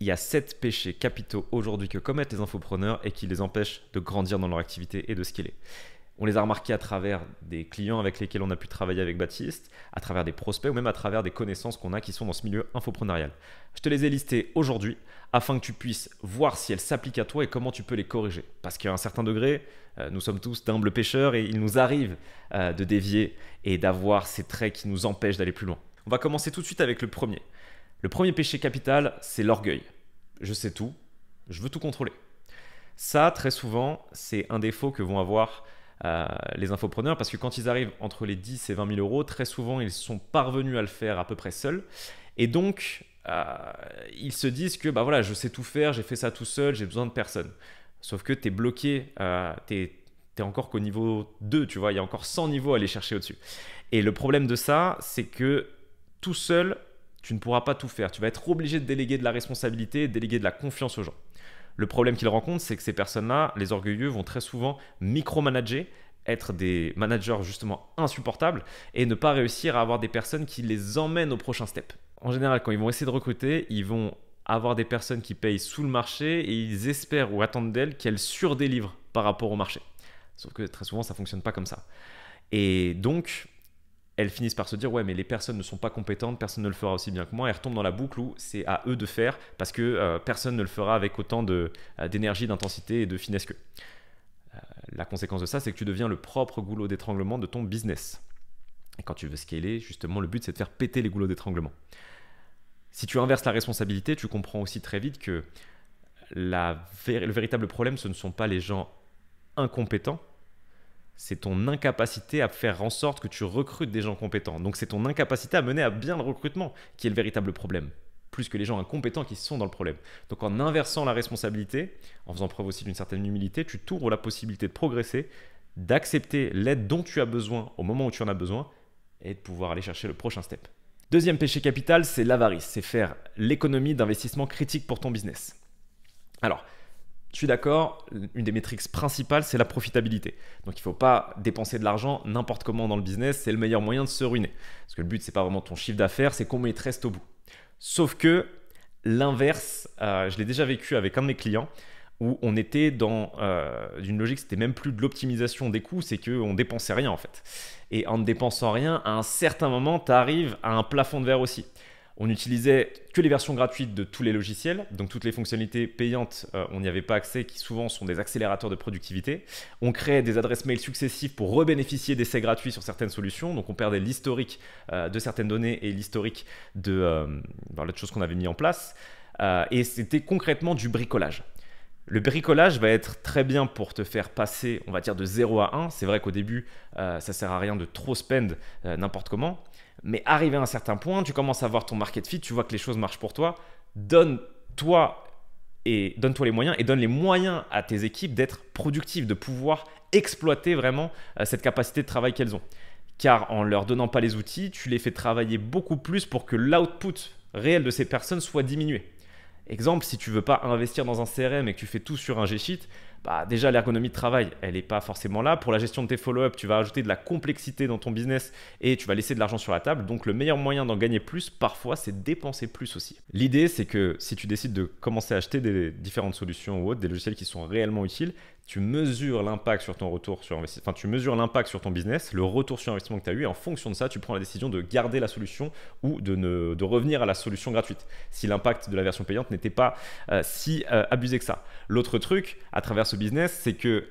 y a 7 péchés capitaux aujourd'hui que commettent les infopreneurs et qui les empêchent de grandir dans leur activité et de scaler. On les a remarqués à travers des clients avec lesquels on a pu travailler avec Baptiste, à travers des prospects ou même à travers des connaissances qu'on a qui sont dans ce milieu infopreneurial. Je te les ai listés aujourd'hui afin que tu puisses voir si elles s'appliquent à toi et comment tu peux les corriger. Parce qu'à un certain degré, nous sommes tous d'humbles pêcheurs et il nous arrive de dévier et d'avoir ces traits qui nous empêchent d'aller plus loin. On va commencer tout de suite avec le premier. Le premier péché capital, c'est l'orgueil. Je sais tout, je veux tout contrôler. Ça, très souvent, c'est un défaut que vont avoir les infopreneurs parce que quand ils arrivent entre les 10 et 20 000 euros, très souvent, ils sont parvenus à le faire à peu près seuls. Et donc, ils se disent que bah voilà, je sais tout faire, j'ai fait ça tout seul, j'ai besoin de personne. Sauf que tu es bloqué, tu es encore qu'au niveau 2, tu vois, il y a encore 100 niveaux à aller chercher au-dessus. Et le problème de ça, c'est que tout seul, tu ne pourras pas tout faire. Tu vas être obligé de déléguer de la responsabilité, de déléguer de la confiance aux gens. Le problème qu'ils rencontrent, c'est que ces personnes-là, les orgueilleux, vont très souvent micromanager, être des managers justement insupportables et ne pas réussir à avoir des personnes qui les emmènent au prochain step. En général, quand ils vont essayer de recruter, ils vont avoir des personnes qui payent sous le marché et ils espèrent ou attendent d'elles qu'elles surdélivrent par rapport au marché. Sauf que très souvent, ça ne fonctionne pas comme ça. Et donc, elles finissent par se dire ouais mais les personnes ne sont pas compétentes, personne ne le fera aussi bien que moi, et retombent dans la boucle où c'est à eux de faire parce que personne ne le fera avec autant d'énergie, d'intensité et de finesse qu'eux. La conséquence de ça, c'est que tu deviens le propre goulot d'étranglement de ton business. Et quand tu veux scaler, justement, le but c'est de faire péter les goulots d'étranglement. Si tu inverses la responsabilité, tu comprends aussi très vite que le véritable problème, ce ne sont pas les gens incompétents, c'est ton incapacité à faire en sorte que tu recrutes des gens compétents. Donc c'est ton incapacité à mener à bien le recrutement qui est le véritable problème, plus que les gens incompétents qui sont dans le problème. Donc en inversant la responsabilité, en faisant preuve aussi d'une certaine humilité, tu t'ouvres la possibilité de progresser, d'accepter l'aide dont tu as besoin au moment où tu en as besoin et de pouvoir aller chercher le prochain step. Deuxième péché capital, c'est l'avarice, c'est faire l'économie d'investissement critique pour ton business. Alors, je suis d'accord, une des métriques principales, c'est la profitabilité. Donc il ne faut pas dépenser de l'argent n'importe comment dans le business, c'est le meilleur moyen de se ruiner. Parce que le but, ce n'est pas vraiment ton chiffre d'affaires, c'est combien il te reste au bout. Sauf que l'inverse, je l'ai déjà vécu avec un de mes clients, où on était dans une logique, c'était même plus de l'optimisation des coûts, c'est qu'on ne dépensait rien en fait. Et en ne dépensant rien, à un certain moment, tu arrives à un plafond de verre aussi. On n'utilisait que les versions gratuites de tous les logiciels, donc toutes les fonctionnalités payantes, on n'y avait pas accès, qui souvent sont des accélérateurs de productivité. On créait des adresses mail successives pour rebénéficier d'essais gratuits sur certaines solutions, donc on perdait l'historique de certaines données et l'historique de l'autre chose qu'on avait mis en place. Et c'était concrètement du bricolage. Le bricolage va être très bien pour te faire passer, on va dire, de 0 à 1. C'est vrai qu'au début, ça ne sert à rien de trop spend n'importe comment. Mais arrivé à un certain point, tu commences à voir ton market fit, tu vois que les choses marchent pour toi. Donne-toi les moyens et donne les moyens à tes équipes d'être productives, de pouvoir exploiter vraiment cette capacité de travail qu'elles ont. Car en ne leur donnant pas les outils, tu les fais travailler beaucoup plus pour que l'output réel de ces personnes soit diminué. Exemple, si tu ne veux pas investir dans un CRM et que tu fais tout sur un G-Sheet, bah déjà l'ergonomie de travail, elle n'est pas forcément là. Pour la gestion de tes follow-up, tu vas ajouter de la complexité dans ton business et tu vas laisser de l'argent sur la table. Donc le meilleur moyen d'en gagner plus, parfois, c'est de dépenser plus aussi. L'idée, c'est que si tu décides de commencer à acheter des différentes solutions ou autres, des logiciels qui sont réellement utiles, tu mesures l'impact sur ton retour sur investissement, enfin tu mesures l'impact sur ton business, le retour sur investissement que tu as eu, et en fonction de ça, tu prends la décision de garder la solution ou de revenir à la solution gratuite, si l'impact de la version payante n'était pas si abusé que ça. L'autre truc, à travers ce business, c'est que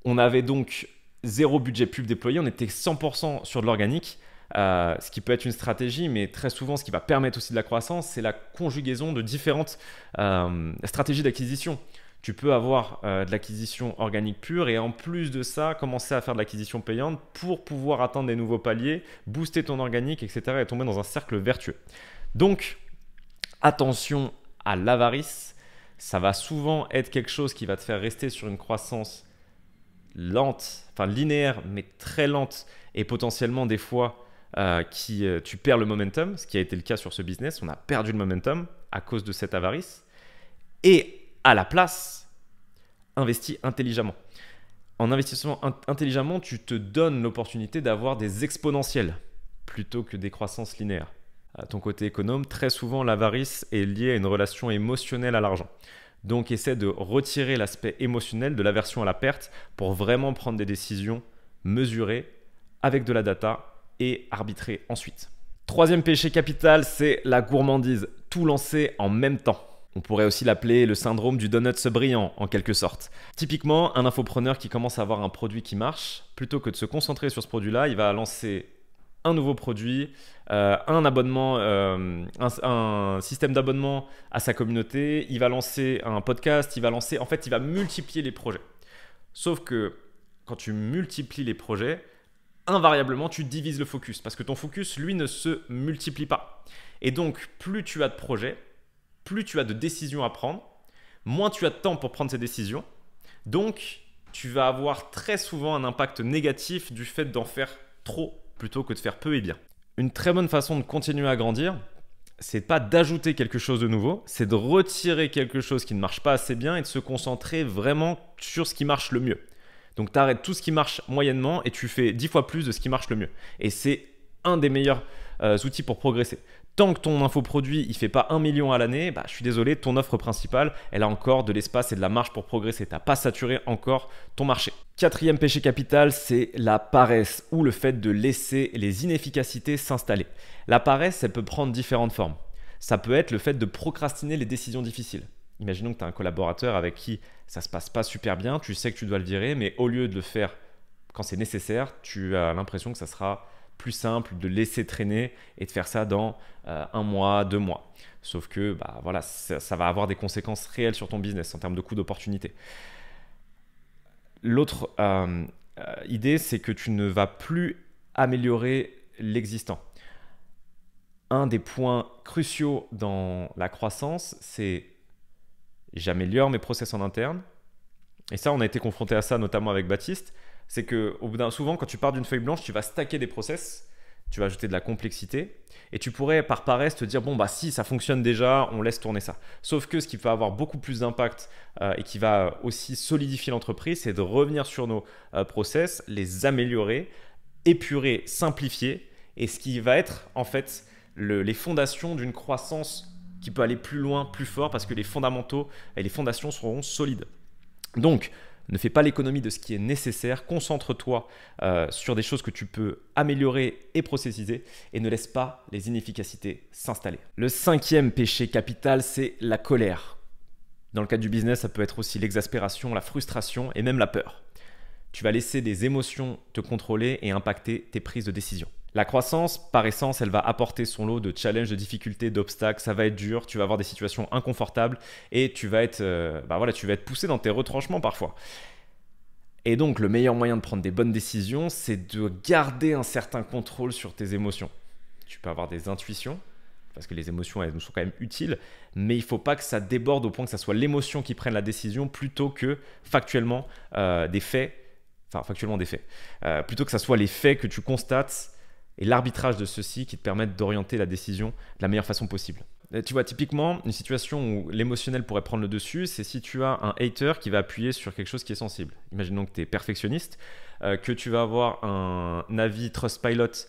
on avait donc zéro budget pub déployé, on était 100% sur de l'organique, ce qui peut être une stratégie, mais très souvent, ce qui va permettre aussi de la croissance, c'est la conjugaison de différentes stratégies d'acquisition. Tu peux avoir de l'acquisition organique pure et en plus de ça, commencer à faire de l'acquisition payante pour pouvoir atteindre des nouveaux paliers, booster ton organique, etc. et tomber dans un cercle vertueux. Donc, attention à l'avarice. Ça va souvent être quelque chose qui va te faire rester sur une croissance lente, enfin linéaire, mais très lente et potentiellement des fois tu perds le momentum, ce qui a été le cas sur ce business. On a perdu le momentum à cause de cette avarice. Et à la place, investis intelligemment. En investissant intelligemment, tu te donnes l'opportunité d'avoir des exponentiels plutôt que des croissances linéaires. ton côté économe, très souvent l'avarice est liée à une relation émotionnelle à l'argent. Donc essaie de retirer l'aspect émotionnel de l'aversion à la perte pour vraiment prendre des décisions mesurées avec de la data et arbitrer ensuite. Troisième péché capital, c'est la gourmandise, tout lancer en même temps. On pourrait aussi l'appeler le syndrome du donut brillant en quelque sorte. Typiquement, un infopreneur qui commence à avoir un produit qui marche, plutôt que de se concentrer sur ce produit-là, il va lancer un nouveau produit, un abonnement, un système d'abonnement à sa communauté, il va lancer un podcast, il va multiplier les projets. Sauf que quand tu multiplies les projets, invariablement tu divises le focus parce que ton focus, lui, ne se multiplie pas. Et donc, plus tu as de projets, plus tu as de décisions à prendre, moins tu as de temps pour prendre ces décisions. Donc, tu vas avoir très souvent un impact négatif du fait d'en faire trop plutôt que de faire peu et bien. Une très bonne façon de continuer à grandir, c'est pas d'ajouter quelque chose de nouveau, c'est de retirer quelque chose qui ne marche pas assez bien et de se concentrer vraiment sur ce qui marche le mieux. Donc tu arrêtes tout ce qui marche moyennement et tu fais 10 fois plus de ce qui marche le mieux. Et c'est un des meilleurs outils pour progresser. Tant que ton infoproduit ne fait pas 1 million à l'année, je suis désolé, ton offre principale, elle a encore de l'espace et de la marge pour progresser. Tu n'as pas saturé encore ton marché. Quatrième péché capital, c'est la paresse ou le fait de laisser les inefficacités s'installer. La paresse, elle peut prendre différentes formes. Ça peut être le fait de procrastiner les décisions difficiles. Imaginons que tu as un collaborateur avec qui ça ne se passe pas super bien, tu sais que tu dois le virer, mais au lieu de le faire quand c'est nécessaire, tu as l'impression que ça sera plus simple de laisser traîner et de faire ça dans 1 mois, 2 mois. Sauf que ça va avoir des conséquences réelles sur ton business en termes de coût d'opportunité. L'autre idée, c'est que tu ne vas plus améliorer l'existant. Un des points cruciaux dans la croissance, c'est j'améliore mes process en interne. Et ça, on a été confronté à ça notamment avec Baptiste. C'est que souvent, quand tu pars d'une feuille blanche, tu vas stacker des process, tu vas ajouter de la complexité et tu pourrais par paresse te dire si ça fonctionne déjà, on laisse tourner ça. Sauf que ce qui va avoir beaucoup plus d'impact et qui va aussi solidifier l'entreprise, c'est de revenir sur nos process, les améliorer, épurer, simplifier et ce qui va être en fait les fondations d'une croissance qui peut aller plus loin, plus fort parce que les fondamentaux et les fondations seront solides. Donc, ne fais pas l'économie de ce qui est nécessaire, concentre-toi sur des choses que tu peux améliorer et processiser et ne laisse pas les inefficacités s'installer. Le 5e péché capital, c'est la colère. Dans le cadre du business, ça peut être aussi l'exaspération, la frustration et même la peur. Tu vas laisser des émotions te contrôler et impacter tes prises de décision. La croissance, par essence, elle va apporter son lot de challenges, de difficultés, d'obstacles. Ça va être dur, tu vas avoir des situations inconfortables et tu vas être poussé dans tes retranchements parfois. Et donc, le meilleur moyen de prendre des bonnes décisions, c'est de garder un certain contrôle sur tes émotions. Tu peux avoir des intuitions, parce que les émotions, elles nous sont quand même utiles, mais il ne faut pas que ça déborde au point que ça soit l'émotion qui prenne la décision plutôt que factuellement des faits. Plutôt que ça soit les faits que tu constates et l'arbitrage de ceux-ci qui te permettent d'orienter la décision de la meilleure façon possible. Tu vois, typiquement, une situation où l'émotionnel pourrait prendre le dessus, c'est si tu as un hater qui va appuyer sur quelque chose qui est sensible. Imaginons que tu es perfectionniste, que tu vas avoir un avis Trustpilot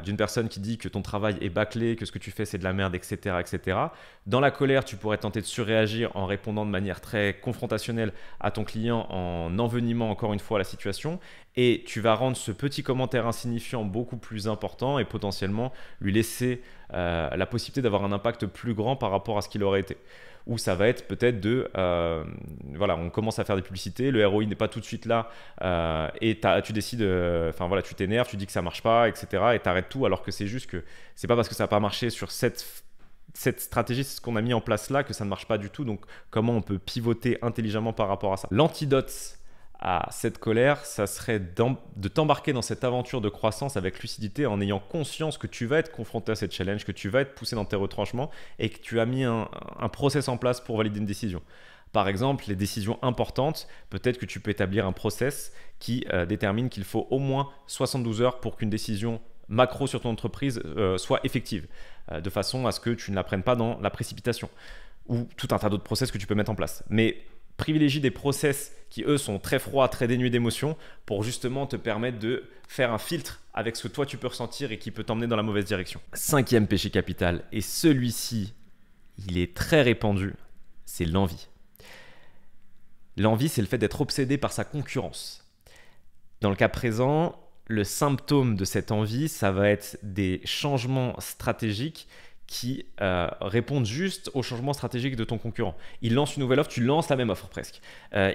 d'une personne qui dit que ton travail est bâclé, que ce que tu fais c'est de la merde, etc., etc. Dans la colère, tu pourrais tenter de surréagir en répondant de manière très confrontationnelle à ton client, en envenimant encore une fois la situation, et tu vas rendre ce petit commentaire insignifiant beaucoup plus important et potentiellement lui laisser la possibilité d'avoir un impact plus grand par rapport à ce qu'il aurait été. Ou ça va être peut-être on commence à faire des publicités, le ROI n'est pas tout de suite là et tu décides, tu t'énerves, tu dis que ça marche pas, etc. et t'arrêtes tout alors que c'est juste que c'est pas parce que ça n'a pas marché sur cette stratégie, c'est ce qu'on a mis en place là, que ça ne marche pas du tout. Donc comment on peut pivoter intelligemment par rapport à ça. L'antidote à cette colère, ça serait de t'embarquer dans cette aventure de croissance avec lucidité en ayant conscience que tu vas être confronté à cette challenge, que tu vas être poussé dans tes retranchements et que tu as mis un process en place pour valider une décision. Par exemple, les décisions importantes, peut-être que tu peux établir un process qui détermine qu'il faut au moins 72 heures pour qu'une décision macro sur ton entreprise soit effective, de façon à ce que tu ne la prennes pas dans la précipitation ou tout un tas d'autres process que tu peux mettre en place. Mais privilégie des process qui, eux, sont très froids, très dénués d'émotions pour justement te permettre de faire un filtre avec ce que toi, tu peux ressentir et qui peut t'emmener dans la mauvaise direction. 5e péché capital, et celui-ci, il est très répandu, c'est l'envie. L'envie, c'est le fait d'être obsédé par sa concurrence. Dans le cas présent, le symptôme de cette envie, ça va être des changements stratégiques qui répondent juste aux changements stratégiques de ton concurrent. Il lance une nouvelle offre, tu lances la même offre presque.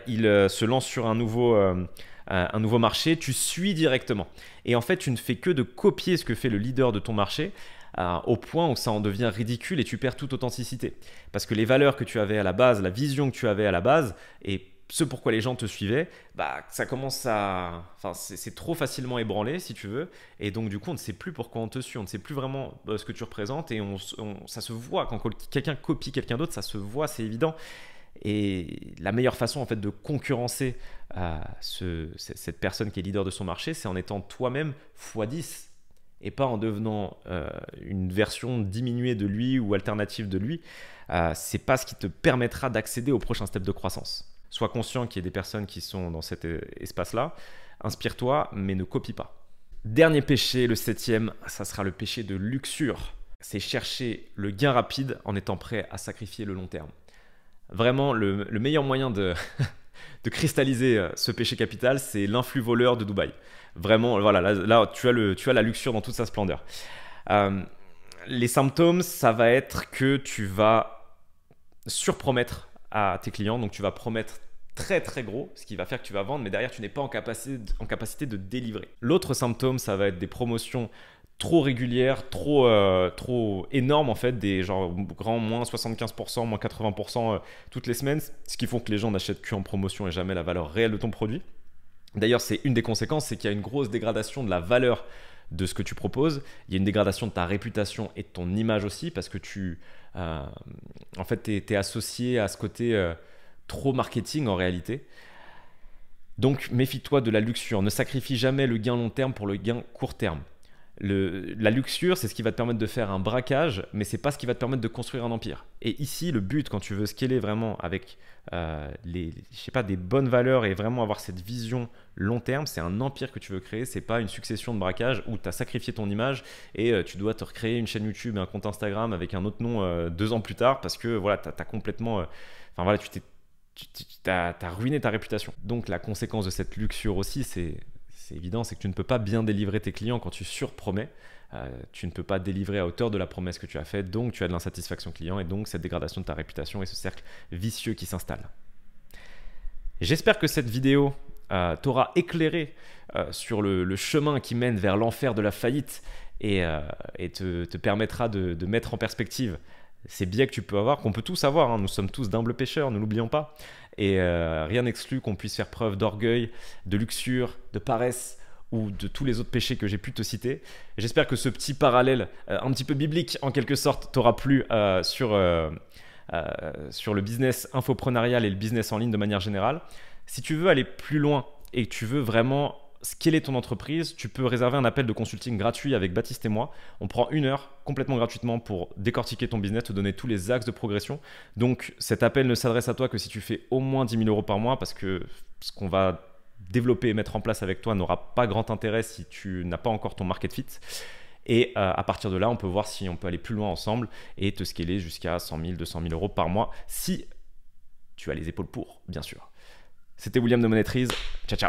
Il se lance sur un nouveau marché, tu suis directement. Et en fait, tu ne fais que de copier ce que fait le leader de ton marché au point où ça en devient ridicule et tu perds toute authenticité. Parce que les valeurs que tu avais à la base, la vision que tu avais à la base et ce pourquoi les gens te suivaient, ça commence à... Enfin, c'est trop facilement ébranlé, si tu veux. Et donc, du coup, on ne sait plus pourquoi on te suit. On ne sait plus vraiment ce que tu représentes. Et ça se voit. Quand quelqu'un copie quelqu'un d'autre, ça se voit, c'est évident. Et la meilleure façon, en fait, de concurrencer cette personne qui est leader de son marché, c'est en étant toi-même x10. Et pas en devenant une version diminuée de lui ou alternative de lui. C'est pas ce qui te permettra d'accéder au prochain step de croissance. Sois conscient qu'il y a des personnes qui sont dans cet espace-là. Inspire-toi, mais ne copie pas. Dernier péché, le 7e, ça sera le péché de luxure. C'est chercher le gain rapide en étant prêt à sacrifier le long terme. Vraiment, le meilleur moyen de cristalliser ce péché capital, c'est l'influx voleur de Dubaï. Vraiment, voilà, là tu as la luxure dans toute sa splendeur. Les symptômes, ça va être que tu vas surpromettre à tes clients, donc tu vas promettre très très gros, ce qui va faire que tu vas vendre, mais derrière tu n'es pas en capacité de délivrer. L'autre symptôme, ça va être des promotions trop régulières, trop énormes en fait, des genre grand moins 75%, moins 80% toutes les semaines, ce qui font que les gens n'achètent qu'en promotion et jamais la valeur réelle de ton produit. D'ailleurs, c'est une des conséquences, c'est qu'il y a une grosse dégradation de la valeur de ce que tu proposes. Il y a une dégradation de ta réputation et de ton image aussi, parce que en fait, tu es associé à ce côté trop marketing en réalité. Donc, méfie-toi de la luxure. Ne sacrifie jamais le gain long terme pour le gain court terme. La luxure, c'est ce qui va te permettre de faire un braquage, mais c'est pas ce qui va te permettre de construire un empire. Et ici, le but, quand tu veux scaler vraiment avec des bonnes valeurs et vraiment avoir cette vision long terme, c'est un empire que tu veux créer. C'est pas une succession de braquages où tu as sacrifié ton image et tu dois te recréer une chaîne YouTube et un compte Instagram avec un autre nom 2 ans plus tard parce que voilà, tu as complètement... tu as ruiné ta réputation. Donc la conséquence de cette luxure aussi, c'est évident, c'est que tu ne peux pas bien délivrer tes clients quand tu surpromets. Tu ne peux pas délivrer à hauteur de la promesse que tu as faite, donc tu as de l'insatisfaction client et donc cette dégradation de ta réputation et ce cercle vicieux qui s'installe. J'espère que cette vidéo t'aura éclairé sur le chemin qui mène vers l'enfer de la faillite et te permettra de mettre en perspective ces biais que tu peux avoir, qu'on peut tous avoir, hein. Nous sommes tous d'humbles pécheurs, ne l'oublions pas. Et rien n'exclut qu'on puisse faire preuve d'orgueil, de luxure, de paresse ou de tous les autres péchés que j'ai pu te citer. J'espère que ce petit parallèle, un petit peu biblique en quelque sorte, t'aura plu sur le business infoprenarial et le business en ligne de manière générale. Si tu veux aller plus loin et que tu veux vraiment scaler ton entreprise, tu peux réserver un appel de consulting gratuit avec Baptiste et moi. On prend 1 heure complètement gratuitement pour décortiquer ton business, te donner tous les axes de progression. Donc cet appel ne s'adresse à toi que si tu fais au moins 10 000 € par mois parce que ce qu'on va développer et mettre en place avec toi n'aura pas grand intérêt si tu n'as pas encore ton market fit. Et à partir de là, on peut voir si on peut aller plus loin ensemble et te scaler jusqu'à 100 000, 200 000 € par mois si tu as les épaules pour, bien sûr. C'était William de Monétrise. Ciao, ciao.